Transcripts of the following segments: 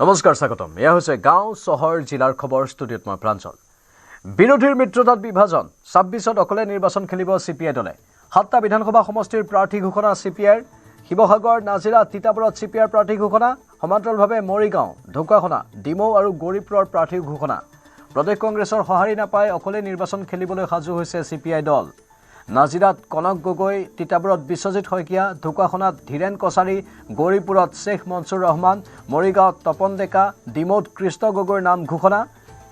নমস্কাৰ স্বাগতম এয়া হৈছে গাঁও চহৰ জিলাৰ খবৰ ষ্টুডিঅ'ত মই প্ৰাঞ্জল বিৰোধীৰ মিত্ৰতাত বিভাজন 26ত অকলে নিৰ্বাচন খেলিব সিপিআই দলে 7টা বিধানসভা সমষ্টিৰ প্ৰাৰ্থী ঘোষণা সিপিআইৰ শিৱসাগৰ নাজিৰা তিতাবৰত সিপিআইৰ প্ৰাৰ্থী ঘোষণা সমান্তৰালভাৱে মৰিগাঁও ঢকুৱাখনা ডিমৌ আৰু গৌৰীপুৰৰ প্ৰাৰ্থী ঘোষণা প্ৰদেশ কংগ্ৰেছৰ সঁহাৰি নাপায় অকলে নিৰ্বাচন খেলিবলৈ সাজু হৈছে সিপিআই দল নাজিৰাত কনক গগৈ তিতাবৰত বিশ্বজিৎ শইকীয়া ঢকুৱাখনাত ধীৰেন কছাৰী গৌৰীপুৰত শেখ মনসুৰ ৰহমান মৰিগাঁৱত তপন ডেকা ডিমৌত কৃষ্ণ গগৈৰ নাম ঘোষণা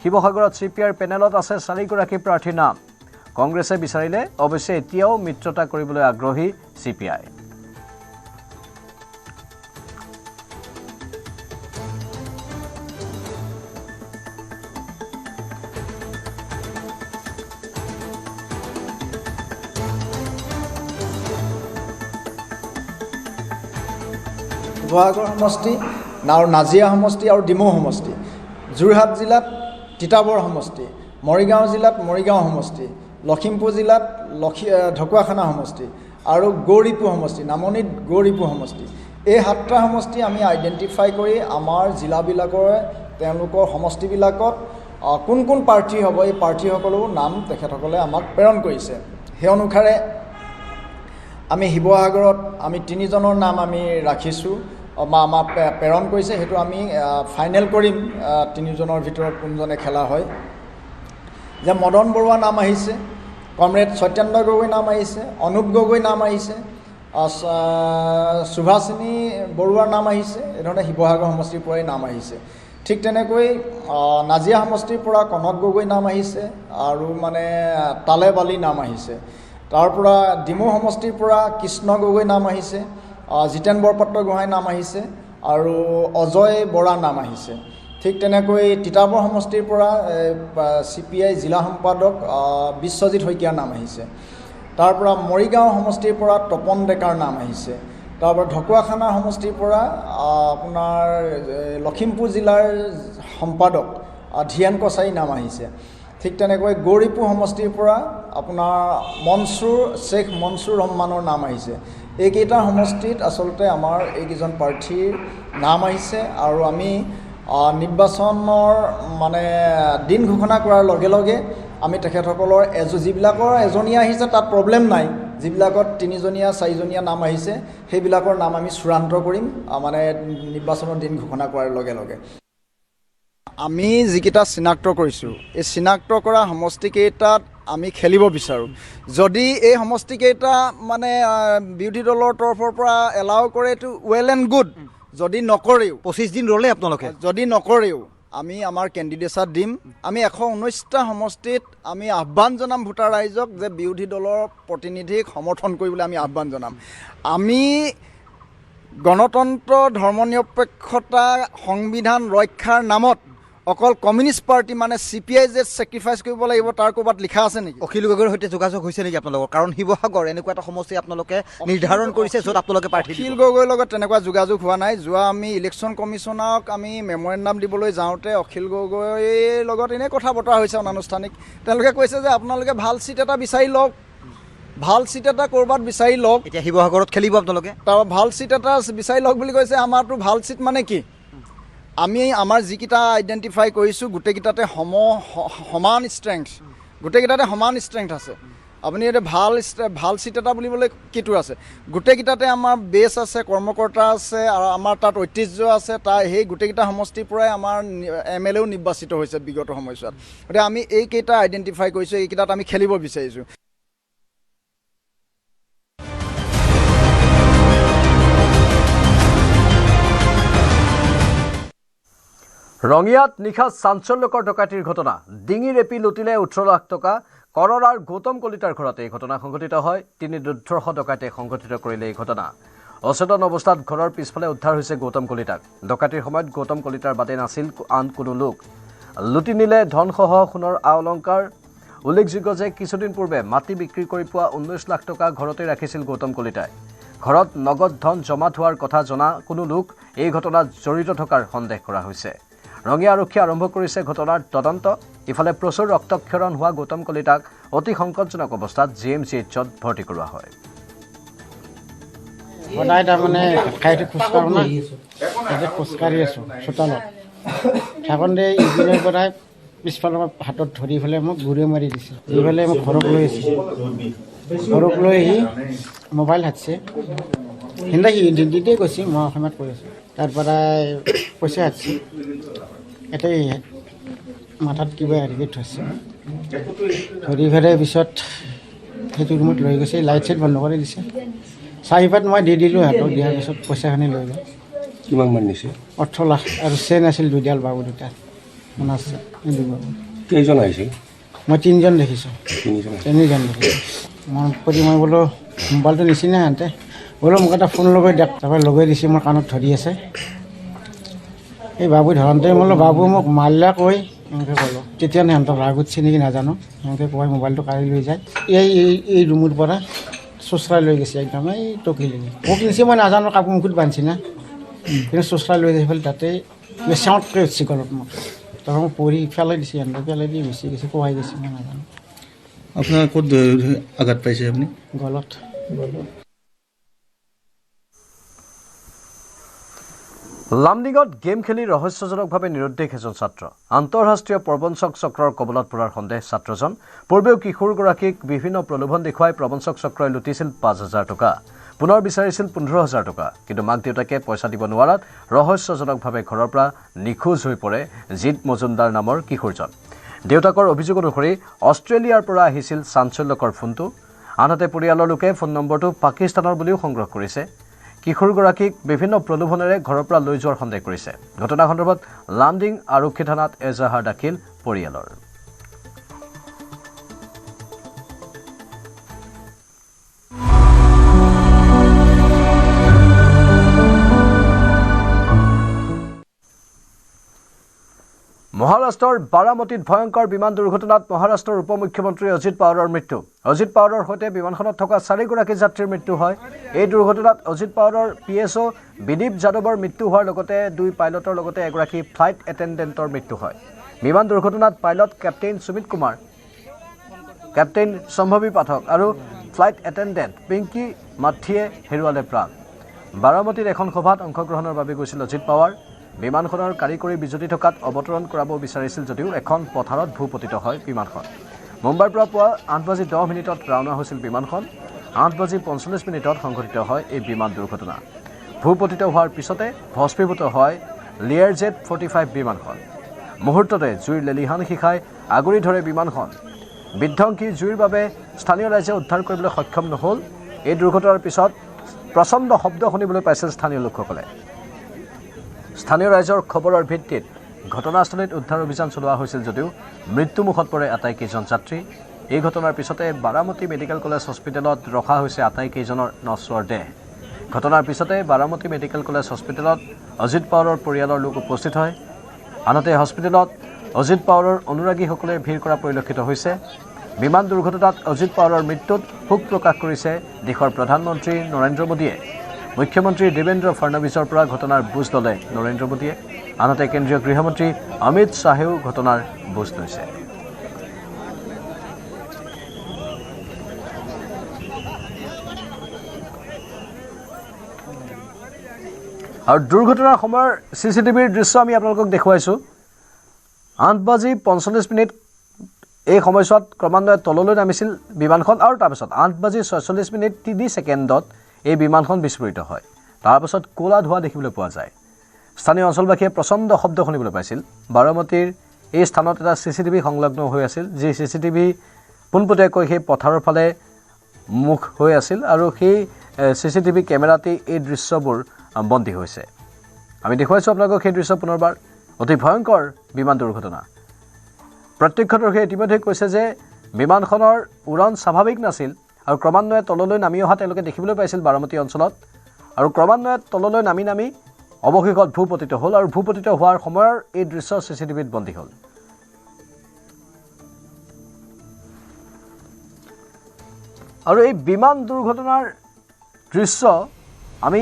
শিৱসাগৰত সিপিআইৰ পেনেলত আছে 4গৰাকী প্ৰাৰ্থীৰ নাম কংগ্ৰেছে বিচাৰিলে অৱশ্যে এতিয়াও মিত্ৰতা কৰিবলৈ আগ্ৰহী সিপিআই শিৱসাগৰ সমষ্টি নাজিৰা সমষ্টি আৰু ডিমৌ সমষ্টি যোৰহাট জিলাত তিতাবৰ সমষ্টি মৰিগাঁও জিলাত মৰিগাঁও সমষ্টি লখিমপুৰ জিলাত ঢকুৱাখানা সমষ্টি আৰু গৌৰীপুৰ সমষ্টি নামনিত গৌৰীপুৰ সমষ্টি এই 7টা সমষ্টি আমি আইডেণ্টিফাই কৰি আমাৰ জিলাবিলাকৰ তেওঁলোকৰ সমষ্টিবিলাকত কোন কোন প্ৰাৰ্থী হ'ব এই প্ৰাৰ্থীসকলৰ নাম তেখেতসকলে আমাক প্ৰেৰণ কৰিছে সেই অনুসাৰে আমি শিৱসাগৰত আমি 3জনৰ নাম আমি ৰাখিছোঁ আমাক প্ৰেৰণ কৰিছে সেইটো আমি ফাইনেল কৰিম 3জনৰ ভিতৰত কোনজনে খেলা হয় যে মদন বৰুৱা নাম আহিছে কমৰেড সত্যেন্দ্ৰ গগৈ নাম আহিছে অনুপ গগৈ নাম আহিছে সুভাষিনী বৰুৱাৰ নাম আহিছে এনেধৰণে শিৱসাগৰ সমষ্টিৰ পৰাই নাম আহিছে ঠিক তেনেকৈ নাজিৰা সমষ্টিৰ পৰা কনক গগৈ নাম আহিছে আৰু মানে তালেব আলী নাম আহিছে তাৰ পৰা ডিমৌ সমষ্টিৰ পৰা কৃষ্ণ গগৈ নাম আহিছে জিতেন বৰপাত্ৰ গোহাঁই নাম আহিছে আৰু অজয় বৰা নাম আহিছে ঠিক তেনেকৈ তিতাবৰ সমষ্টিৰ পৰা সিপিআই জিলা সম্পাদক বিশ্বজিৎ শইকীয়াৰ নাম আহিছে তাৰ পৰা মৰিগাঁও সমষ্টিৰ পৰা তপন ডেকাৰ নাম আহিছে তাৰ পৰা ঢকুৱাখানা সমষ্টিৰ পৰা আপোনাৰ লখিমপুৰ জিলাৰ সম্পাদক ধীৰেন কছাৰী নাম আহিছে ঠিক তেনেকৈ গৌৰীপুৰ সমষ্টিৰ পৰা আপোনাৰ শেখ মনসুৰ ৰহমানৰ নাম আহিছে এইকেইটা সমষ্টিত আচলতে আমাৰ এইকেইজন প্ৰাৰ্থীৰ নাম আহিছে আৰু আমি নিৰ্বাচনৰ মানে দিন ঘোষণা কৰাৰ লগে লগে আমি তেখেতসকলৰ যিবিলাকৰ এজনীয়া আহিছে তাত প্ৰব্লেম নাই যিবিলাকত 3জনীয়া 4জনীয়া নাম আহিছে সেইবিলাকৰ নাম আমি চূড়ান্ত কৰিম মানে নিৰ্বাচনৰ দিন ঘোষণা কৰাৰ লগে লগে আমি যিকেইটা চিনাক্ত কৰিছোঁ এই চিনাক্ত কৰা সমষ্টিকেইটাত আমি খেলিব বিচাৰোঁ যদি এই সমষ্টিকেইটা মানে বিৰোধী দলৰ তৰফৰ পৰা এলাউ কৰে এইটো ৱেল এণ্ড গুড যদি নকৰেও 25 দিন ৰ'লে আপোনালোকে যদি নকৰেও আমি আমাৰ কেণ্ডিডেটছাত দিম আমি 119টা সমষ্টিত আমি আহ্বান জনাম ভোটাৰ ৰাইজক যে বিৰোধী দলৰ প্ৰতিনিধিক সমৰ্থন কৰিবলৈ আমি আহ্বান জনাম আমি গণতন্ত্ৰ ধৰ্মনিৰপেক্ষতা সংবিধান ৰক্ষাৰ নামত অকল কমিউনিষ্ট পাৰ্টি মানে সিপিআই যে ছেক্ৰিফাইচ কৰিব লাগিব তাৰ ক'ৰবাত লিখা আছে নেকি অখিল গগৈৰ সৈতে যোগাযোগ হৈছে নেকি আপোনালোকৰ কাৰণ শিৱসাগৰ এনেকুৱা এটা সমষ্টি আপোনালোকে নিৰ্ধাৰণ কৰিছে য'ত আপোনালোকে প্ৰাৰ্থী অখিল গগৈৰ লগত তেনেকুৱা যোগাযোগ হোৱা নাই যোৱা আমি ইলেকশ্যন কমিশ্যনক আমি মেমৰেণ্ডাম দিবলৈ যাওঁতে অখিল গগৈৰ লগত এনেই কথা বতৰা হৈছে অনানুষ্ঠানিক তেওঁলোকে কৈছে যে আপোনালোকে ভাল চিট এটা বিচাৰি লওক ভাল চিট এটা ক'ৰবাত বিচাৰি লওক এতিয়া শিৱসাগৰত খেলিব আপোনালোকে তাৰ ভাল চিট এটা বিচাৰি লওক বুলি কৈছে আমাৰতো ভাল চিট মানে কি আমি আমাৰ যিকেইটা আইডেণ্টিফাই কৰিছোঁ গোটেইকেইটাতে সমান ষ্ট্ৰেংথ গোটেইকেইটাতে সমান ষ্ট্ৰেংথ আছে আপুনি এতিয়া ভাল চিট এটা বুলিবলৈ কিটো আছে গোটেইকেইটাতে আমাৰ বেছ আছে কৰ্মকৰ্তা আছে আৰু আমাৰ তাত ঐতিহ্য আছে সেই গোটেইকেইটা সমষ্টিৰ পৰাই আমাৰ MLAও নিৰ্বাচিত হৈছে বিগত সময়ছোৱাত গতিকে আমি এইকেইটা আইডেণ্টিফাই কৰিছোঁ এইকেইটাত আমি খেলিব বিচাৰিছোঁ ৰঙিয়াত নিশা চাঞ্চল্যকৰ ডকাইতিৰ ঘটনা ডিঙি ৰেপি লুটিলে 18 লাখ টকা কৰৰাৰ গৌতম কলিতাৰ ঘৰতে এই ঘটনা সংঘটিত হয় তিনি দুৰ্ধৰ্ষ ডকাইতে সংঘটিত কৰিলে এই ঘটনা অচেতন অৱস্থাত ঘৰৰ পিছফালে উদ্ধাৰ হৈছে গৌতম কলিতাক ডকাইতিৰ সময়ত গৌতম কলিতাৰ বাদে নাছিল আন কোনো লোক লুটি নিলে ধনসহ সোণৰ অলংকাৰ উল্লেখযোগ্য যে কিছুদিন পূৰ্বে মাটি বিক্ৰী কৰি পোৱা 19 লাখ টকা ঘৰতে ৰাখিছিল গৌতম কলিতাই ঘৰত নগদ ধন জমা থোৱাৰ কথা জনা কোনো লোক এই ঘটনাত জড়িত থকাৰ সন্দেহ কৰা হৈছে ৰঙিয়া আৰক্ষী আৰম্ভ কৰিছে ঘটনাৰ তদন্ত ইফালে প্ৰচুৰ ৰক্তক্ষৰণ হোৱা গৌতম কলিতাক অতি সংকটজনক অৱস্থাত GMCHত ভৰ্তি কৰোৱা হয় সদায় তাৰমানে খাইটো খোজকাঢ়ো না খোজকাঢ়ি আছোঁ চোতালত ঢাকন দিয়ে ইভিনিংৰ পৰাই পিছফালৰ হাতত ধৰি পেলাই মোক গুৰি মাৰি দিছে এইফালে মোক ঘৰক লৈ আহিছে ঘৰক লৈ আহি মোবাইল হাতছে সিহঁতে হিন্দীতে কৈছে মই অসমীয়াত কৈ আছোঁ তাৰ পৰাই পইচা হাতছে এটাই মাথাত কিবা হেৰি থৈছে ধৰি পেলাই পিছত সেইটো ৰুমত লৈ গৈছে লাইট চাইট বন্ধ কৰি দিছে চাৰিপাত মই দি দিলোঁ সিহঁতক দিয়াৰ পিছত পইচাখিনি লৈ গ'ল কিমান মান নিছে 18 লাখ আৰু চেন আছিল দুডাল বাবু দুটা মনত আছে কেইজন আহিছিল মই 3জন দেখিছোঁ 3জন দেখিছোঁ মনত কৰি মই বোলো মোবাইলটো নিচিনা সিহঁতে বোলো মোক এটা ফোন লগাই দিয়ক তাৰপৰা লগাই দিছে মোৰ কাণত ধৰি আছে এই বাবু ধৰন্তে বোলো বাবু মোক মাৰিলে কৈ এনেকৈ ক'লোঁ তেতিয়া সিহঁতৰ ৰাগ উঠিছে নেকি নাজানো সিহঁতে কৈ মোবাইলটো কাঢ়ি লৈ যায় এই ৰুমৰ পৰা চোচৰাই লৈ গৈছে একদম এই টকিলেগি মোক নিছে মই নাজানো কাপোৰ মুখত বান্ধিছে না কিন্তু চোচৰাই লৈ যাই পেলাই তাতে চাউণ্ডকৈ উঠিছে গলত মোক তাৰপৰা মোক পৰি পেলাই দিছে সিহঁতে পেলাই দি গুচি গৈছে কোৱাই গৈছে মই নাজানো আপোনাৰ ক'ত আঘাত পাইছে আপুনি গলত লামডিঙত গেম খেলি ৰহস্যজনকভাৱে নিৰুদ্দেশ এজন ছাত্ৰ আন্তঃৰাষ্ট্ৰীয় প্ৰবঞ্চক চক্ৰৰ কবলত পৰাৰ সন্দেহ ছাত্ৰজন পূৰ্বেও কিশোৰগৰাকীক বিভিন্ন প্ৰলোভন দেখুৱাই প্ৰবঞ্চক চক্ৰই লুটিছিল 5,000 টকা পুনৰ বিচাৰিছিল 15,000 টকা কিন্তু মাক দেউতাকে পইচা দিব নোৱাৰাত ৰহস্যজনকভাৱে ঘৰৰ পৰা নিখোজ হৈ পৰে জিৎ মজুমদাৰ নামৰ কিশোৰজন দেউতাকৰ অভিযোগ অনুসৰি অষ্ট্ৰেলিয়াৰ পৰা আহিছিল চাঞ্চল্যকৰ ফোনটো আনহাতে পৰিয়ালৰ লোকে ফোন নম্বৰটো পাকিস্তানৰ বুলিও সংগ্ৰহ কৰিছে কিশোৰগৰাকীক বিভিন্ন প্ৰলোভনেৰে ঘৰৰ পৰা লৈ যোৱাৰ সন্দেহ কৰিছে ঘটনা সন্দৰ্ভত লামডিং আৰক্ষী থানাত এজাহাৰ দাখিল পৰিয়ালৰ মহাৰাষ্ট্ৰৰ বাৰামতীত ভয়ংকৰ বিমান দুৰ্ঘটনাত মহাৰাষ্ট্ৰৰ উপ মুখ্যমন্ত্ৰী অজিত পাৱাৰৰ মৃত্যু অজিত পাৱাৰৰ সৈতে বিমানখনত থকা 4গৰাকী যাত্ৰীৰ মৃত্যু হয় এই দুৰ্ঘটনাত অজিত পাৱাৰৰ পিএছঅ বিদীপ যাদৱৰ মৃত্যু হোৱাৰ লগতে 2 পাইলটৰ লগতে এগৰাকী ফ্লাইট এটেণ্ডেণ্টৰ মৃত্যু হয় বিমান দুৰ্ঘটনাত pilot captain Sumit Kumar captain Sambhavi Pathak আৰু ফ্লাইট এটেণ্ডেণ্ট পিংকি মাথিয়ে হেৰুৱালে প্ৰাণ বাৰামতীত এখন সভাত অংশগ্ৰহণৰ বাবে গৈছিল অজিত পাৱাৰ বিমানখনৰ কাৰিকৰী বিজুতি থকাত অৱতৰণ কৰাব বিচাৰিছিল যদিও এখন পথাৰত ভূপতিত হয় বিমানখন মুম্বাইৰ পৰা পুৱা 8:10 ৰাওনা হৈছিল বিমানখন 8:45 সংঘটিত হয় এই বিমান দুৰ্ঘটনা ভূপতিত হোৱাৰ পিছতে ভস্মীভূত হয় লিয়াৰজেট 45 বিমানখন মুহূৰ্ততে জুইৰ লেলিহান শিখাই আগুৰি ধৰে বিমানখন বিধ্বংসী জুইৰ বাবে স্থানীয় ৰাইজে উদ্ধাৰ কৰিবলৈ সক্ষম নহ'ল এই দুৰ্ঘটনাৰ পিছত প্ৰচণ্ড শব্দ শুনিবলৈ পাইছিল স্থানীয় লোকসকলে স্থানীয় ৰাইজৰ খবৰৰ ভিত্তিত ঘটনাস্থলীত উদ্ধাৰ অভিযান চলোৱা হৈছিল যদিও মৃত্যুমুখত পৰে আটাইকেইজন যাত্ৰী এই ঘটনাৰ পিছতে বাৰামতী মেডিকেল কলেজ হস্পিটেলত ৰখা হৈছে আটাইকেইজনৰ নশ্বৰ দেহ ঘটনাৰ পিছতে বাৰামতী মেডিকেল কলেজ হস্পিটেলত অজিত পাৱাৰৰ পৰিয়ালৰ লোক উপস্থিত হয় আনহাতে হস্পিটেলত অজিত পাৱাৰৰ অনুৰাগীসকলে ভিৰ কৰা পৰিলক্ষিত হৈছে বিমান দুৰ্ঘটনাত অজিত পাৱাৰৰ মৃত্যুত শোক প্ৰকাশ কৰিছে দেশৰ প্ৰধানমন্ত্ৰী নৰেন্দ্ৰ মোদীয়ে মুখ্যমন্ত্ৰী দেৱেন্দ্ৰ ফডনৱিছৰ পৰা ঘটনাৰ বুজ ল'লে নৰেন্দ্ৰ মোদীয়ে আনহাতে কেন্দ্ৰীয় গৃহমন্ত্ৰী অমিত শ্বাহেও ঘটনাৰ বুজ লৈছে আৰু দুৰ্ঘটনাৰ সময়ৰ চিচিটিভিৰ দৃশ্য আমি আপোনালোকক দেখুৱাইছোঁ 8:45 এই সময়ছোৱাত ক্ৰমান্বয়ে তললৈ নামিছিল বিমানখন আৰু তাৰপিছত 8:46 3 ছেকেণ্ডত এই বিমানখন বিস্ফোৰিত হয় তাৰপিছত কোলা ধোৱা দেখিবলৈ পোৱা যায় স্থানীয় অঞ্চলবাসীয়ে প্ৰচণ্ড শব্দ শুনিবলৈ পাইছিল বাৰামতীৰ এই স্থানত এটা চিচিটিভি সংলগ্ন হৈ আছিল যি চিচিটিভি পোনপটীয়াকৈ সেই পথাৰৰ ফালে মুখ হৈ আছিল আৰু সেই চিচিটিভি কেমেৰাতেই এই দৃশ্যবোৰ বন্দী হৈছে আমি দেখুৱাইছোঁ আপোনালোকক সেই দৃশ্য পুনৰবাৰ অতি ভয়ংকৰ বিমান দুৰ্ঘটনা প্ৰত্যক্ষদৰ্শীয়ে ইতিমধ্যে কৈছে যে বিমানখনৰ উৰণ স্বাভাৱিক নাছিল আৰু ক্ৰমান্বয়ে তললৈ নামি অহা তেওঁলোকে দেখিবলৈ পাইছিল বাৰামতী অঞ্চলত আৰু ক্ৰমান্বয়ে তললৈ নামি অৱশেষত ভূপতিত হ'ল আৰু ভূপতিত হোৱাৰ সময়ৰ এই দৃশ্য চিচিটিভিত বন্দী হ'ল আৰু এই বিমান দুৰ্ঘটনাৰ দৃশ্য আমি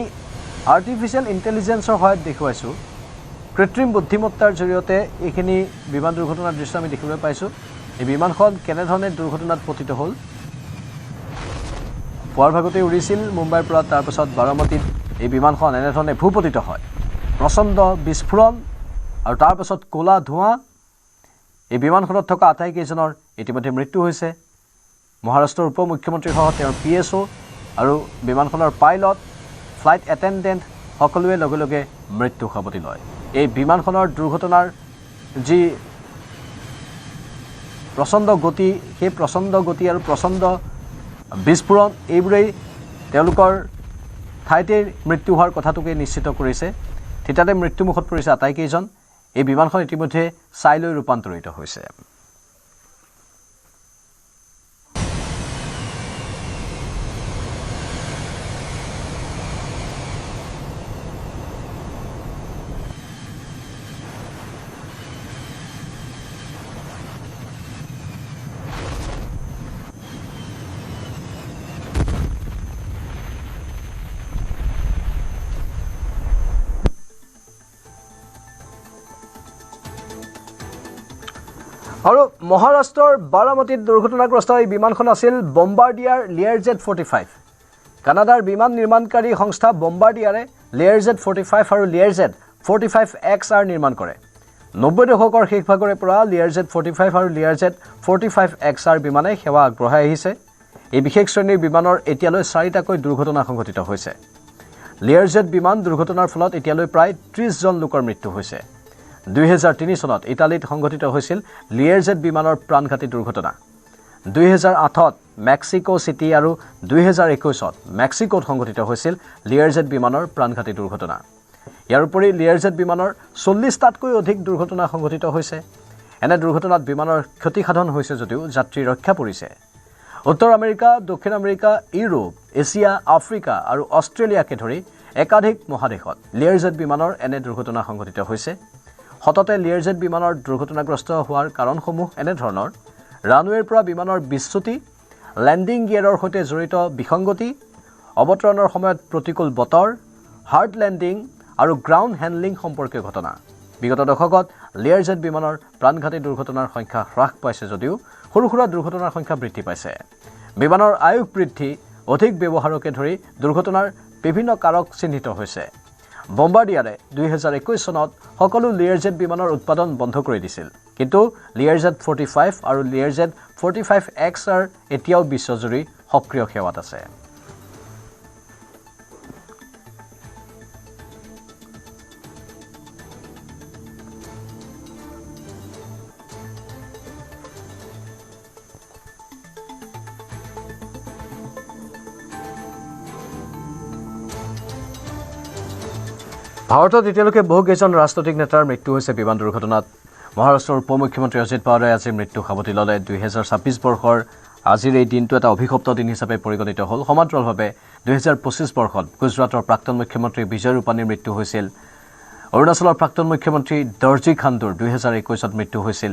আৰ্টিফিচিয়েল ইণ্টেলিজেন্সৰ সহায়ত দেখুৱাইছোঁ কৃত্ৰিম বুদ্ধিমত্তাৰ জৰিয়তে এইখিনি বিমান দুৰ্ঘটনাৰ দৃশ্য আমি দেখিবলৈ পাইছোঁ এই বিমানখন কেনেধৰণে দুৰ্ঘটনাত পতিত হ'ল পুৱাৰ ভাগতে উৰিছিল মুম্বাইৰ পৰা তাৰপিছত বাৰামতীত এই বিমানখন এনেধৰণে ভূপতিত হয় প্ৰচণ্ড বিস্ফোৰণ আৰু তাৰ পাছত ক'লা ধোঁৱা এই বিমানখনত থকা আটাইকেইজনৰ ইতিমধ্যে মৃত্যু হৈছে মহাৰাষ্ট্ৰৰ উপ মুখ্যমন্ত্ৰীসহ তেওঁৰ PSO আৰু বিমানখনৰ পাইলট ফ্লাইট এটেণ্ডেণ্ট সকলোৱে লগে লগে মৃত্যু সাৱটি লয় এই বিমানখনৰ দুৰ্ঘটনাৰ যি প্ৰচণ্ড গতি সেই প্ৰচণ্ড গতি আৰু প্ৰচণ্ড বিস্ফোৰণ এইবোৰেই তেওঁলোকৰ ঠাইতে মৃত্যু হোৱাৰ কথাটোকে নিশ্চিত কৰিছে থিতাতে মৃত্যুমুখত পৰিছে আটাইকেইজন এই বিমানখন ইতিমধ্যে চাইলৈ ৰূপান্তৰিত হৈছে আৰু মহাৰাষ্ট্ৰৰ বাৰামতীত দুৰ্ঘটনাগ্ৰস্ত এই বিমানখন আছিল বম্বাৰ্ডিয়াৰ লিয়াৰজেট 45 কানাডাৰ বিমান নিৰ্মাণকাৰী সংস্থা বম্বাৰ্ডিয়াৰে লিয়াৰজেট 45 আৰু লিয়াৰজেট 45XR নিৰ্মাণ কৰে 90 দশকৰ শেষ ভাগৰে পৰা লিয়াৰজেট 45 আৰু লিয়াৰজেট 45XR বিমানে সেৱা আগবঢ়াই আহিছে এই বিশেষ শ্ৰেণীৰ বিমানৰ এতিয়ালৈ 4টাকৈ দুৰ্ঘটনা সংঘটিত হৈছে লিয়াৰজেট বিমান দুৰ্ঘটনাৰ ফলত এতিয়ালৈ প্ৰায় 30 জন লোকৰ মৃত্যু হৈছে 2003 চনত ইটালীত সংঘটিত হৈছিল লিয়াৰজেট বিমানৰ প্ৰাণঘাতী দুৰ্ঘটনা 2008ত মেক্সিকো চিটি আৰু 2021ত মেক্সিকোত সংঘটিত হৈছিল লিয়াৰজেট বিমানৰ প্ৰাণঘাতী দুৰ্ঘটনা ইয়াৰ উপৰি লিয়াৰজেট বিমানৰ 40টাতকৈ অধিক দুৰ্ঘটনা সংঘটিত হৈছে এনে দুৰ্ঘটনাত বিমানৰ ক্ষতিসাধন হৈছে যদিও যাত্ৰী ৰক্ষা পৰিছে উত্তৰ আমেৰিকা দক্ষিণ আমেৰিকা ইউৰোপ এছিয়া আফ্ৰিকা আৰু অষ্ট্ৰেলিয়াকে ধৰি একাধিক মহাদেশত লিয়াৰজেট বিমানৰ এনে দুৰ্ঘটনা সংঘটিত হৈছে হততে লিয়াৰজেট বিমানৰ দুৰ্ঘটনাগ্ৰস্ত হোৱাৰ কাৰণসমূহ এনে ধৰণৰ ৰানৱেৰ পৰা বিমানৰ বিচ্যুতি লেণ্ডিং গিয়াৰৰ সৈতে জড়িত বিসংগতি অৱতৰণৰ সময়ত প্ৰতিকূল বতৰ হাৰ্ড লেণ্ডিং আৰু গ্ৰাউণ্ড হেণ্ডলিং সম্পৰ্কীয় ঘটনা বিগত দশকত লিয়াৰজেট বিমানৰ প্ৰাণঘাতী দুৰ্ঘটনাৰ সংখ্যা হ্ৰাস পাইছে যদিও সৰু সুৰা দুৰ্ঘটনাৰ সংখ্যা বৃদ্ধি পাইছে বিমানৰ আয়ুস বৃদ্ধি অধিক ব্যৱহাৰকে ধৰি দুৰ্ঘটনাৰ বিভিন্ন কাৰক চিহ্নিত হৈছে বম্বাৰ্ডিয়াৰে 2021 চনত সকলো লিয়াৰজেট বিমানৰ উৎপাদন বন্ধ কৰি দিছিল কিন্তু লিয়াৰজেট 45 আৰু লিয়াৰজেট 45XR এতিয়াও বিশ্বজুৰি সক্ৰিয় সেৱাত আছে ভাৰতত এতিয়ালৈকে বহুকেইজন ৰাজনৈতিক নেতাৰ মৃত্যু হৈছে বিমান দুৰ্ঘটনাত মহাৰাষ্ট্ৰৰ উপ মুখ্যমন্ত্ৰী অজিত পাৱাৰে আজি মৃত্যু সাৱটি ল'লে 2026 বৰ্ষৰ আজিৰ এই দিনটো এটা অভিশপ্ত দিন হিচাপে পৰিগণিত হ'ল সমান্তৰালভাৱে 2025 বৰ্ষত গুজৰাটৰ প্ৰাক্তন মুখ্যমন্ত্ৰী বিজয় ৰূপানীৰ মৃত্যু হৈছিল অৰুণাচলৰ প্ৰাক্তন মুখ্যমন্ত্ৰী দৰ্জী খাণ্ডুৰ 2021ত মৃত্যু হৈছিল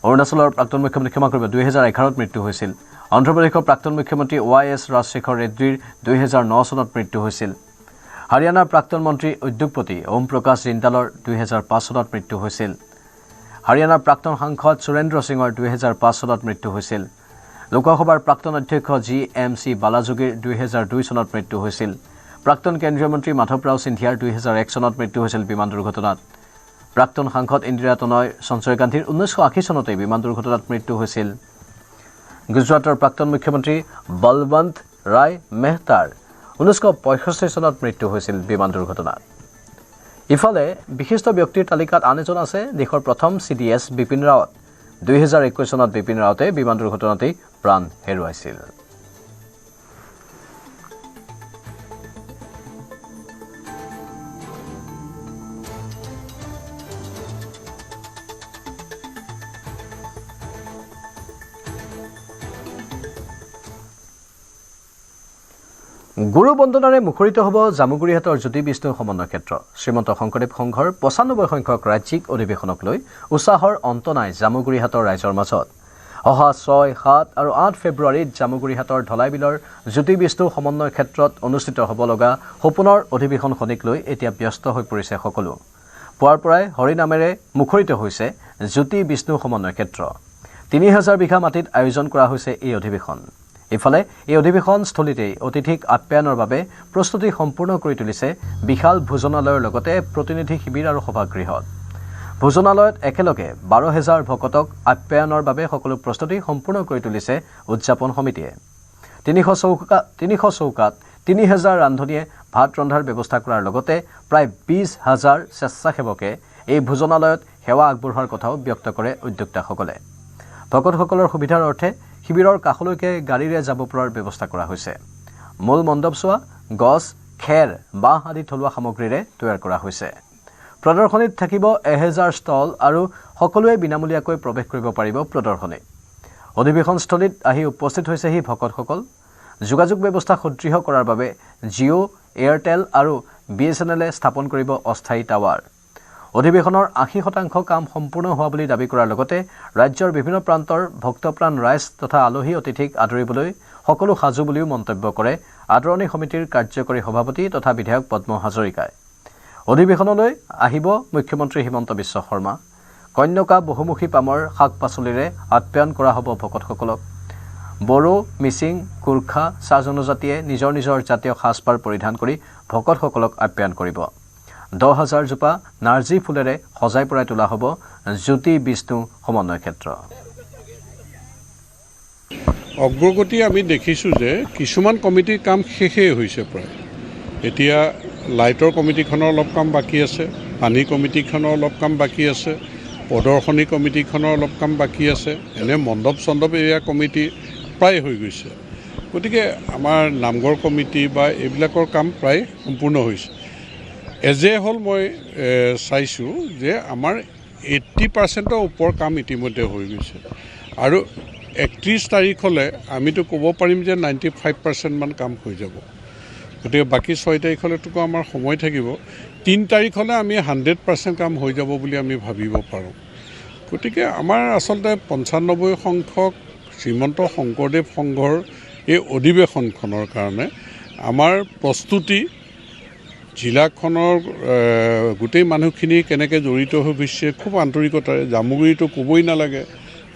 অৰুণাচলৰ প্ৰাক্তন মুখ্যমন্ত্ৰী ক্ষমা কৰিব 2011ত মৃত্যু হৈছিল অন্ধ্ৰপ্ৰদেশৰ প্ৰাক্তন মুখ্যমন্ত্ৰী YS ৰাজশেখৰ ৰেড্ডীৰ 2009 চনত মৃত্যু হৈছিল হাৰিয়ানাৰ প্ৰাক্তন মন্ত্ৰী উদ্যোগপতি ওম প্ৰকাশ জিন্দালৰ 2005 চনত মৃত্যু হৈছিল হাৰিয়ানাৰ প্ৰাক্তন সাংসদ সুৰেন্দ্ৰ সিঙৰ 2005 চনত মৃত্যু হৈছিল লোকসভাৰ প্ৰাক্তন অধ্যক্ষ GMC বালাযোগীৰ 2002 চনত মৃত্যু হৈছিল প্ৰাক্তন কেন্দ্ৰীয় মন্ত্ৰী মাধৱৰাও সিন্ধিয়াৰ 2001 চনত মৃত্যু হৈছিল বিমান দুৰ্ঘটনাত প্ৰাক্তন সাংসদ ইন্দিৰা তনয় সঞ্জয় গান্ধীৰ 1980 চনতে বিমান দুৰ্ঘটনাত মৃত্যু হৈছিল গুজৰাটৰ প্ৰাক্তন মুখ্যমন্ত্ৰী বলৱন্ত ৰায় মেহতাৰ 1965 চনত মৃত্যু হৈছিল বিমান দুৰ্ঘটনাত ইফালে বিশিষ্ট ব্যক্তিৰ তালিকাত আন এজন আছে দেশৰ প্ৰথম CDS বিপিন ৰাৱত 2021 চনত বিপিন ৰাৱতে বিমান দুৰ্ঘটনাতেই প্ৰাণ হেৰুৱাইছিল গুৰু বন্দনাৰে মুখৰিত হ'ব জামুগুৰিহাটৰ জ্যোতি বিষ্ণু সমন্বয় ক্ষেত্ৰ শ্ৰীমন্ত শংকৰদেৱ সংঘৰ 95 সংখ্যক ৰাজ্যিক অধিৱেশনক লৈ উৎসাহৰ অন্ত নাই জামুগুৰিহাটৰ ৰাইজৰ মাজত অহা 6, 7 আৰু 8 ফেব্ৰুৱাৰীত জামুগুৰিহাটৰ ঢলাইবিলৰ জ্যোতি বিষ্ণু সমন্বয় ক্ষেত্ৰত অনুষ্ঠিত হ'ব লগা সপোনৰ অধিৱেশনখনিক লৈ এতিয়া ব্যস্ত হৈ পৰিছে সকলো পুৱাৰ পৰাই হৰিনামেৰে মুখৰিত হৈছে জ্যোতি বিষ্ণু সমন্বয় ক্ষেত্ৰ 3000 বিঘা মাটিত আয়োজন কৰা হৈছে এই অধিৱেশন ইফালে এই অধিৱেশন স্থলীতেই অতিথিক আপ্যায়নৰ বাবে প্ৰস্তুতি সম্পূৰ্ণ কৰি তুলিছে বিশাল ভোজনালয়ৰ লগতে প্ৰতিনিধি শিবিৰ আৰু সভাগৃহত ভোজনালয়ত একেলগে 12,000 ভকতক আপ্যায়নৰ বাবে সকলো প্ৰস্তুতি সম্পূৰ্ণ কৰি তুলিছে উদযাপন সমিতিয়ে। 300 চৌকাত 3,000 ৰান্ধনীয়ে ভাত ৰন্ধাৰ ব্যৱস্থা কৰাৰ লগতে প্ৰায় 20,000 স্বেচ্ছাসেৱকে এই ভোজনালয়ত সেৱা আগবঢ়োৱাৰ কথাও ব্যক্ত কৰে উদ্যোক্তাসকলে। ভকতসকলৰ সুবিধাৰ অৰ্থে শিবিৰৰ কাষলৈকে গাড়ীৰে যাব পৰাৰ ব্যৱস্থা কৰা হৈছে। মূল মণ্ডপচোৱা গছ, খেৰ, বাঁহ আদি থলুৱা সামগ্ৰীৰে তৈয়াৰ কৰা হৈছে। প্ৰদৰ্শনীত থাকিব 1000 ষ্টল আৰু সকলোৱে বিনামূলীয়াকৈ প্ৰৱেশ কৰিব পাৰিব প্ৰদৰ্শনীত। অধিৱেশনস্থলীত আহি উপস্থিত হৈছেহি ভকতসকল। যোগাযোগ ব্যৱস্থা সুদৃঢ় কৰাৰ বাবে জিঅ', এয়াৰটেল আৰু BSNL-এ স্থাপন কৰিব অস্থায়ী টাৱাৰ। অধিৱেশনৰ 80% কাম সম্পূৰ্ণ হোৱা বুলি দাবী কৰাৰ লগতে ৰাজ্যৰ বিভিন্ন প্ৰান্তৰ ভক্তপ্ৰাণ ৰাইজ তথা আলহী অতিথিক আদৰিবলৈ সকলো সাজু বুলিও মন্তব্য কৰে আদৰণি সমিতিৰ কাৰ্যকৰী সভাপতি তথা বিধায়ক পদ্ম হাজৰিকাই। অধিৱেশনলৈ আহিব মুখ্যমন্ত্ৰী হিমন্ত বিশ্ব শৰ্মা। কন্যকা বহুমুখী পামৰ শাক পাচলিৰে আপ্যায়ন কৰা হ'ব ভকতসকলক। বড়ো, মিচিং, গোৰ্খা, চাহ জনজাতিয়ে নিজৰ নিজৰ জাতীয় সাজপাৰ পৰিধান কৰি ভকতসকলক আপ্যায়ন কৰিব। 10,000 জোপা নাৰ্জী ফুলেৰে সজাই পৰাই তোলা হ'ব জ্যোতি বিষ্ণু সমন্বয় ক্ষেত্ৰ। অগ্ৰগতি আমি দেখিছোঁ যে কিছুমান কমিটিৰ কাম শেষেই হৈছে প্ৰায়। এতিয়া লাইটৰ কমিটিখনৰ অলপ কাম বাকী আছে, পানী কমিটিখনৰ অলপ কাম বাকী আছে, প্ৰদৰ্শনী কমিটিখনৰ অলপ কাম বাকী আছে, এনে মণ্ডপ চণ্ডপ এৰিয়া কমিটি প্ৰায় হৈ গৈছে। গতিকে আমাৰ নামঘৰ কমিটি বা এইবিলাকৰ কাম প্ৰায় সম্পূৰ্ণ হৈছে। এজ এ হ'ল মই চাইছোঁ যে আমাৰ 80%ৰ ওপৰ কাম ইতিমধ্যে হৈ গৈছে আৰু 31 তাৰিখলৈ আমিতো ক'ব পাৰিম যে 95% মান কাম হৈ যাব। গতিকে বাকী 6 তাৰিখলৈতো আমাৰ সময় থাকিব। 3 তাৰিখলৈ আমি 100% কাম হৈ যাব বুলি আমি ভাবিব পাৰোঁ। গতিকে আমাৰ আচলতে 95 সংখ্যক শ্ৰীমন্ত শংকৰদেৱ সংঘৰ এই অধিৱেশনখনৰ কাৰণে আমাৰ প্ৰস্তুতি জিলাখনৰ গোটেই মানুহখিনি কেনেকৈ জড়িত হৈ গৈছে খুব আন্তৰিকতাৰে। জামুগুৰিটো ক'বই নালাগে,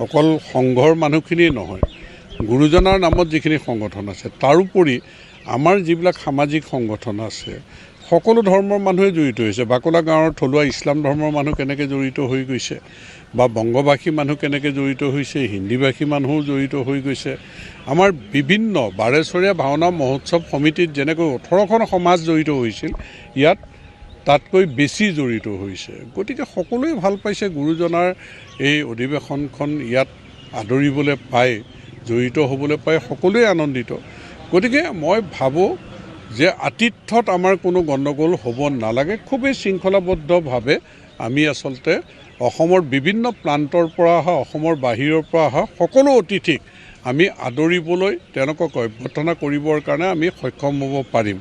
অকল সংঘৰ মানুহখিনিয়ে নহয়, গুৰুজনাৰ নামত যিখিনি সংগঠন আছে তাৰোপৰি আমাৰ যিবিলাক সামাজিক সংগঠন আছে সকলো ধৰ্মৰ মানুহে জড়িত হৈছে। বাকলা গাঁৱৰ থলুৱা ইছলাম ধৰ্মৰ মানুহ কেনেকৈ জড়িত হৈ গৈছে বা বংগবাসী মানুহ কেনেকৈ জড়িত হৈছে, হিন্দীভাষী মানুহো জড়িত হৈ গৈছে। আমাৰ বিভিন্ন বাৰেচৰীয়া ভাওনা মহোৎসৱ সমিতিত যেনেকৈ 18খন সমাজ জড়িত হৈছিল, ইয়াত তাতকৈ বেছি জড়িত হৈছে। গতিকে সকলোৱে ভাল পাইছে গুৰুজনাৰ এই অধিৱেশনখন ইয়াত আদৰিবলৈ পাই, জড়িত হ'বলৈ পাই সকলোৱে আনন্দিত। গতিকে মই ভাবোঁ যে আতিথ্যত আমাৰ কোনো গণ্ডগোল হ'ব নালাগে। খুবেই শৃংখলাবদ্ধভাৱে আমি আচলতে অসমৰ বিভিন্ন প্ৰান্তৰ পৰা অহা, অসমৰ বাহিৰৰ পৰা অহা সকলো অতিথিক আমি আদৰিবলৈ, তেওঁলোকক অভ্যৰ্থনা কৰিবৰ কাৰণে আমি সক্ষম হ'ব পাৰিম।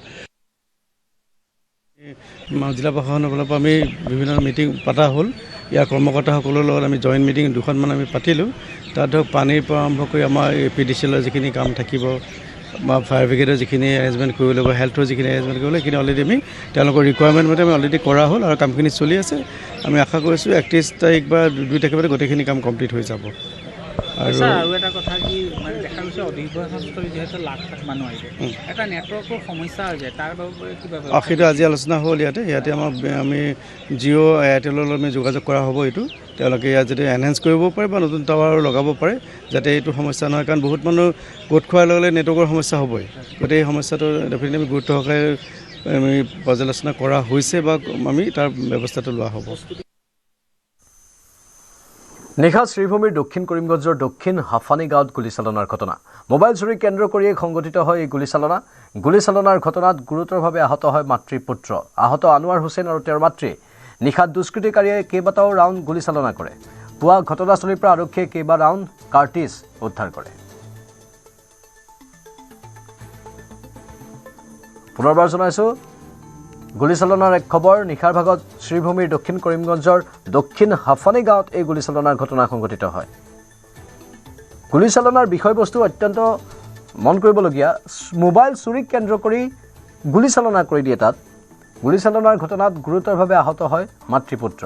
জিলা প্ৰশাসনৰ ফালৰ পৰা আমি বিভিন্ন মিটিং পতা হ'ল। ইয়াৰ কৰ্মকৰ্তাসকলৰ লগত আমি জইণ্ট মিটিং 2খনমান আমি পাতিলোঁ। তাত ধৰক পানীৰ পৰা আৰম্ভ কৰি আমাৰ APDCL-ৰ যিখিনি কাম থাকিব বা ফায়াৰ ব্ৰিগেডৰ যিখিনি এৰেঞ্জমেণ্ট কৰিব লাগিব, হেল্থৰ যিখিনি এৰেঞ্জমেণ্ট কৰিব লাগিব, সেইখিনি অলৰেডি আমি তেওঁলোকৰ ৰিকুৱাৰমেণ্ট মতে আমি অলৰেডি কৰা হ'ল আৰু কামখিনি চলি আছে। আমি আশা কৰিছোঁ 31 তাৰিখ বা 2 তাৰিখে গোটেইখিনি কাম কমপ্লিট হৈ যাব। আৰু এটা কথা কি মানে দেখা গৈছে অধিৱেশনস্থলী যিহেতু লাখ মানুহ আহিব, এটা নেটৱৰ্কৰ সমস্যা হৈ যায়, তাৰ বাবে কিবা সেইটো আজি আলোচনা হ'ল ইয়াতে আমি জিঅ' এয়াৰটেলৰ লগত আমি যোগাযোগ কৰা হ'ব। এইটো তেওঁলোকে ইয়াত যদি এনহেঞ্চ কৰিব পাৰে বা নতুন টাৱাৰ লগাব পাৰে যাতে এইটো সমস্যা নহয়, কাৰণ বহুত মানুহ গোট খোৱাৰ লগে লগে নেটৱৰ্কৰ সমস্যা হ'বই। গতিকে এই সমস্যাটো ডেফিনেটলি আমি গুৰুত্ব সহকাৰে আমি পৰ্যালোচনা কৰা হৈছে বা আমি তাৰ ব্যৱস্থাটো লোৱা হ'ব। নিশা শ্ৰীভূমিৰ দক্ষিণ কৰিমগঞ্জৰ দক্ষিণ হাফানি গাঁৱত গুলীচালনাৰ ঘটনা। মোবাইল চুৰি কেন্দ্ৰ কৰিয়েই সংঘটিত হয় এই গুলীচালনাৰ ঘটনাত গুৰুতৰভাৱে আহত হয় মাতৃপুত্ৰ। আহত আনোৱাৰ হুছেইন আৰু তেওঁৰ মাতৃ। নিশা দুষ্কৃতিকাৰীয়ে কেইবাটাও ৰাউণ্ড গুলীচালনা কৰে। পুৱা ঘটনাস্থলীৰ পৰা আৰক্ষীয়ে কেইবা ৰাউণ্ড কাৰ্টিজ উদ্ধাৰ কৰে। পুনৰবাৰ জনাইছোঁ, গুলীচালনাৰ এক খবৰ। নিশাৰ ভাগত শ্ৰীভূমিৰ দক্ষিণ কৰিমগঞ্জৰ দক্ষিণ হাফানি গাঁৱত এই গুলীচালনাৰ ঘটনা সংঘটিত হয়। গুলীচালনাৰ বিষয়বস্তু অত্যন্ত মন কৰিবলগীয়া। মোবাইল চুৰিক কেন্দ্ৰ কৰি গুলীচালনা কৰি দিয়ে। তাত গুলীচালনাৰ ঘটনাত গুৰুতৰভাৱে আহত হয় মাতৃপুত্ৰ।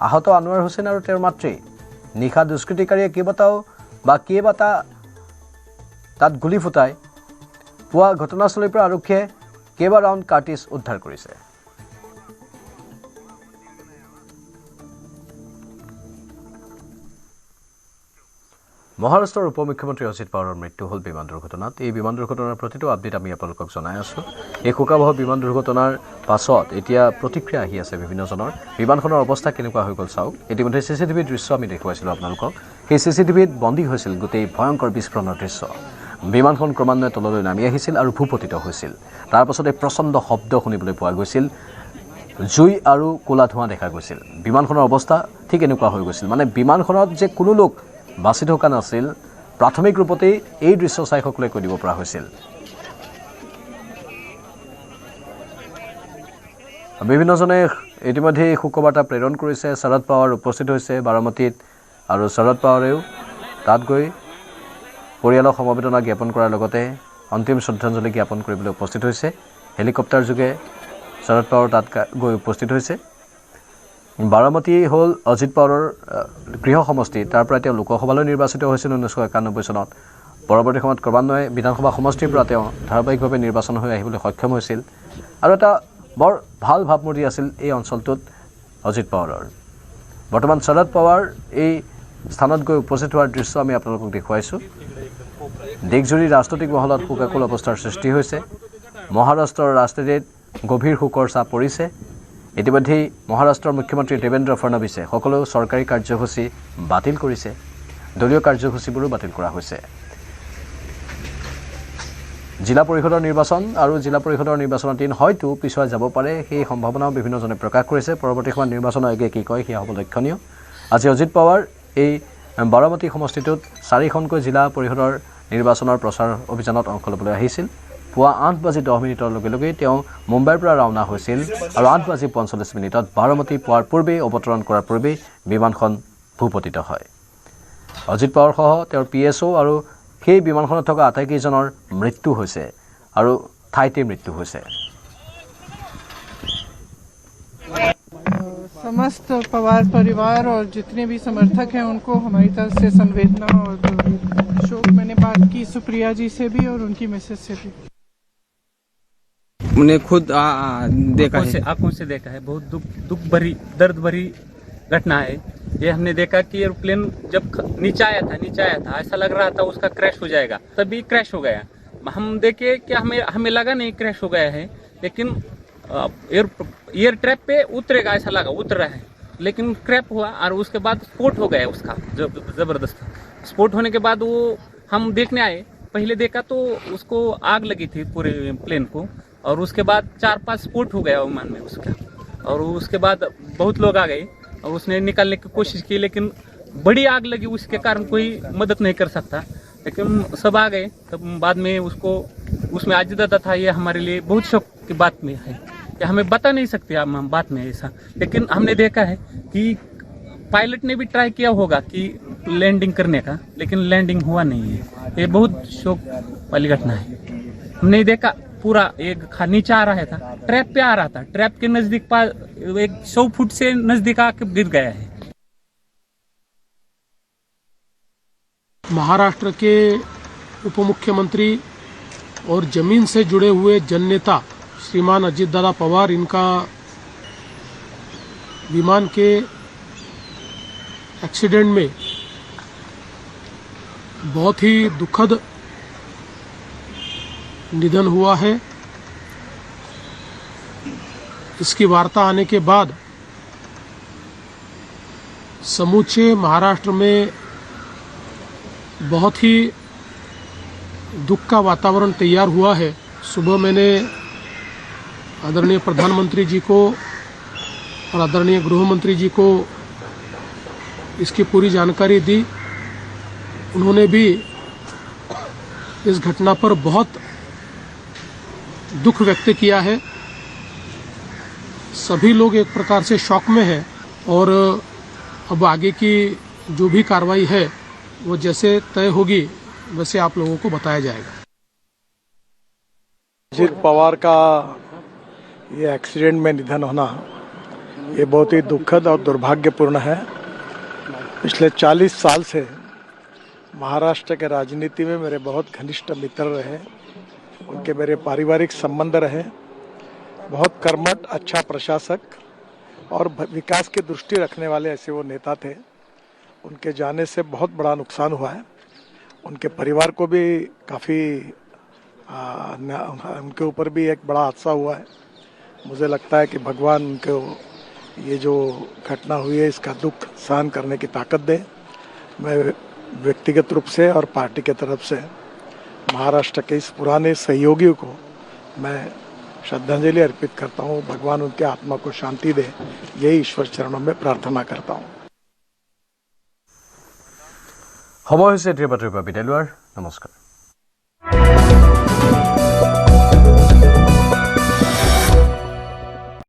আহত আনোৱাৰ হুছেইন আৰু তেওঁৰ মাতৃ। নিশা দুষ্কৃতিকাৰীয়ে কেইবাটা তাত গুলী ফুটাই। পুৱা ঘটনাস্থলীৰ পৰা আৰক্ষীয়ে কেইবা ৰাউণ্ড কাৰ্টিজ উদ্ধাৰ কৰিছে। মহাৰাষ্ট্ৰৰ উপমুখ্যমন্ত্ৰী অজিত পাৱাৰৰ মৃত্যু হ'ল বিমান দুৰ্ঘটনাত। এই বিমান দুৰ্ঘটনাৰ প্ৰতিটো আপডেট আমি আপোনালোকক জনাই আছোঁ। এই শোকাবহ বিমান দুৰ্ঘটনাৰ পাছত এতিয়া প্ৰতিক্ৰিয়া আহি আছে বিভিন্নজনৰ। বিমানখনৰ অৱস্থা কেনেকুৱা হৈ গ'ল চাওক। ইতিমধ্যে CCTV দৃশ্য আমি দেখুৱাইছিলোঁ আপোনালোকক। সেই CCTVত বন্দী হৈছিল গোটেই ভয়ংকৰ বিস্ফোৰণৰ দৃশ্য। বিমানখন ক্ৰমান্বয়ে তললৈ নামি আহিছিল আৰু ভূপতিত হৈছিল। তাৰ পাছতে প্ৰচণ্ড শব্দ শুনিবলৈ পোৱা গৈছিল, জুই আৰু ক'লা ধোঁৱা দেখা গৈছিল। বিমানখনৰ অৱস্থা ঠিক এনেকুৱা হৈ গৈছিল, মানে বিমানখনত যে কোনো লোক বাচি থকা নাছিল, প্ৰাথমিক ৰূপতেই এই দৃশ্য চাই সকলোৱে কৈ দিব পৰা হৈছিল। বিভিন্নজনে ইতিমধ্যে শোকবাৰ্তা প্ৰেৰণ কৰিছে। শৰদ পাৱাৰ উপস্থিত হৈছে বাৰামতীত আৰু শৰদ পাৱাৰেও তাত গৈ পৰিয়ালক সমবেদনা জ্ঞাপন কৰাৰ লগতে অন্তিম শ্ৰদ্ধাঞ্জলি জ্ঞাপন কৰিবলৈ উপস্থিত হৈছে। হেলিকপ্টাৰ যোগে শৰদ পাৱাৰ তাত গৈ উপস্থিত হৈছে। বাৰামতী হ'ল অজিত পাৱাৰৰ গৃহ সমষ্টি। তাৰ পৰা তেওঁ লোকসভালৈ নিৰ্বাচিত হৈছিল 1991 চনত। পৰৱৰ্তী সময়ত ক্ৰমান্বয়ে বিধানসভা সমষ্টিৰ পৰা তেওঁ ধাৰাবাহিকভাৱে নিৰ্বাচন হৈ আহিবলৈ সক্ষম হৈছিল আৰু এটা বৰ ভাল ভাৱমূৰ্তি আছিল এই অঞ্চলটোত অজিত পাৱাৰৰ। বৰ্তমান শৰদ পাৱাৰ এই স্থানত গৈ উপস্থিত হোৱাৰ দৃশ্য আমি আপোনালোকক দেখুৱাইছোঁ। দেশজুৰি ৰাজনৈতিক মহলত শোকাকুল অৱস্থাৰ সৃষ্টি হৈছে। মহাৰাষ্ট্ৰৰ ৰাজনীতিত গভীৰ শোকৰ চাপ পৰিছে। ইতিমধ্যেই মহাৰাষ্ট্ৰৰ মুখ্যমন্ত্ৰী দেৱেন্দ্ৰ ফডণৱীছে সকলো চৰকাৰী কাৰ্যসূচী বাতিল কৰিছে। দলীয় কাৰ্যসূচীবোৰো বাতিল কৰা হৈছে। জিলা পৰিষদৰ নিৰ্বাচন আৰু জিলা পৰিষদৰ নিৰ্বাচনৰ দিন হয়তো পিছুৱাই যাব পাৰে, সেই সম্ভাৱনাও বিভিন্নজনে প্ৰকাশ কৰিছে। পৰৱৰ্তী সময়ত নিৰ্বাচন আয়োগে কি কয় সেয়া হ'ব লক্ষণীয়। আজি অজিত পাৱাৰ এই বাৰামতী সমষ্টিটোত 4খনকৈ জিলা পৰিষদৰ নিৰ্বাচনৰ প্ৰচাৰ অভিযানত অংশ ল'বলৈ আহিছিল। পুৱা 8:10 লগে লগেই তেওঁ মুম্বাইৰ পৰা ৰাওনা হৈছিল আৰু 8:45 বাৰামতী পোৱাৰ পূৰ্বেই অৱতৰণ কৰাৰ পূৰ্বেই বিমানখন ভূপতিত হয়। অজিত পাৱাৰসহ তেওঁৰ PSO আৰু সেই বিমানখনত থকা আটাইকেইজনৰ মৃত্যু হৈছে আৰু ঠাইতে মৃত্যু হৈছে। समस्त पवार परिवार और जितने भी समर्थक हैं उनको हमारी तरफ से संवेदना और शोक। मैंने बात की सुप्रिया जी से भी और उनकी मैसेज से भी। मैंने खुद देखा है, आंखों से देखा है। बहुत दुख भरी, दर्द भरी घटना है ये। हमने देखा कि एयरप्लेन जब नीचे आया था ऐसा लग रहा था उसका क्रैश हो जाएगा, तभी क्रैश हो गया। हम देखे कि हमें लगा नहीं क्रैश हो गया है, लेकिन एयर ट्रैप पे उतरेगा ऐसा लगा, उतर रहा है, लेकिन क्रैप हुआ और उसके बाद स्फोट हो गया उसका ज़बरदस्त। स्फोट होने के बाद वो हम देखने आए, पहले देखा तो उसको आग लगी थी पूरे प्लेन को, और उसके बाद 4-5 स्फोट हो गया विमान में उसका। और उसके बाद बहुत लोग आ गए और उसने निकालने की कोशिश की, लेकिन बड़ी आग लगी, उसके कारण कोई मदद नहीं कर सकता। लेकिन सब आ गए, तब बाद में उसको उसमें आजिदाता था। ये हमारे लिए बहुत शौक की बात में है, या हमें बता नहीं सकते हम बात में ऐसा। लेकिन हमने देखा है कि पायलट ने भी ट्राई किया होगा कि लैंडिंग करने का, लेकिन लैंडिंग हुआ नहीं है। ये बहुत शौक वाली घटना है। हमने देखा पूरा एक नीचे आ रहा था, ट्रैप पे आ रहा था, ट्रैप के नजदीक 100 फुट से नजदीक आके गिर गया है। महाराष्ट्र के उप मुख्यमंत्री और जमीन से जुड़े हुए जननेता श्रीमान अजित दादा पवार, इनका विमान के एक्सीडेंट में बहुत ही दुखद निधन हुआ है। इसकी वार्ता आने के बाद समूचे महाराष्ट्र में बहुत ही दुख का वातावरण तैयार हुआ है। सुबह मैंने आदरणीय प्रधानमंत्री जी को और आदरणीय गृह मंत्री जी को इसकी पूरी जानकारी दी। उन्होंने भी इस घटना पर बहुत दुख व्यक्त किया है। सभी लोग एक प्रकार से शॉक में हैं और अब आगे की जो भी कार्रवाई है वो जैसे तय होगी वैसे आप लोगों को बताया जाएगा। अजित पवार का ये एक्सीडेंट में निधन होना ये बहुत ही दुखद और दुर्भाग्यपूर्ण है। पिछले 40 साल से महाराष्ट्र के राजनीति में मेरे बहुत घनिष्ठ मित्र रहे, उनके मेरे पारिवारिक संबंध रहे। बहुत कर्मठ, अच्छा प्रशासक और विकास की दृष्टि रखने वाले ऐसे वो नेता थे। उनके जाने से बहुत बड़ा नुकसान हुआ है। उनके परिवार को भी काफ़ी उनके ऊपर भी एक बड़ा हादसा हुआ है। मुझे लगता है कि भगवान उनको ये जो घटना हुई है इसका दुख सहन करने की ताकत दे। मैं व्यक्तिगत रूप से और पार्टी के तरफ से महाराष्ट्र के इस पुराने सहयोगियों को मैं श्रद्धांजलि अर्पित करता हूँ। भगवान उनके आत्मा को शांति दे, यही ईश्वर चरणों में प्रार्थना करता हूँ। समय হৈছে এতিয়া বাতৰিৰ পৰা বিদায় লোৱাৰ। নমস্কাৰ।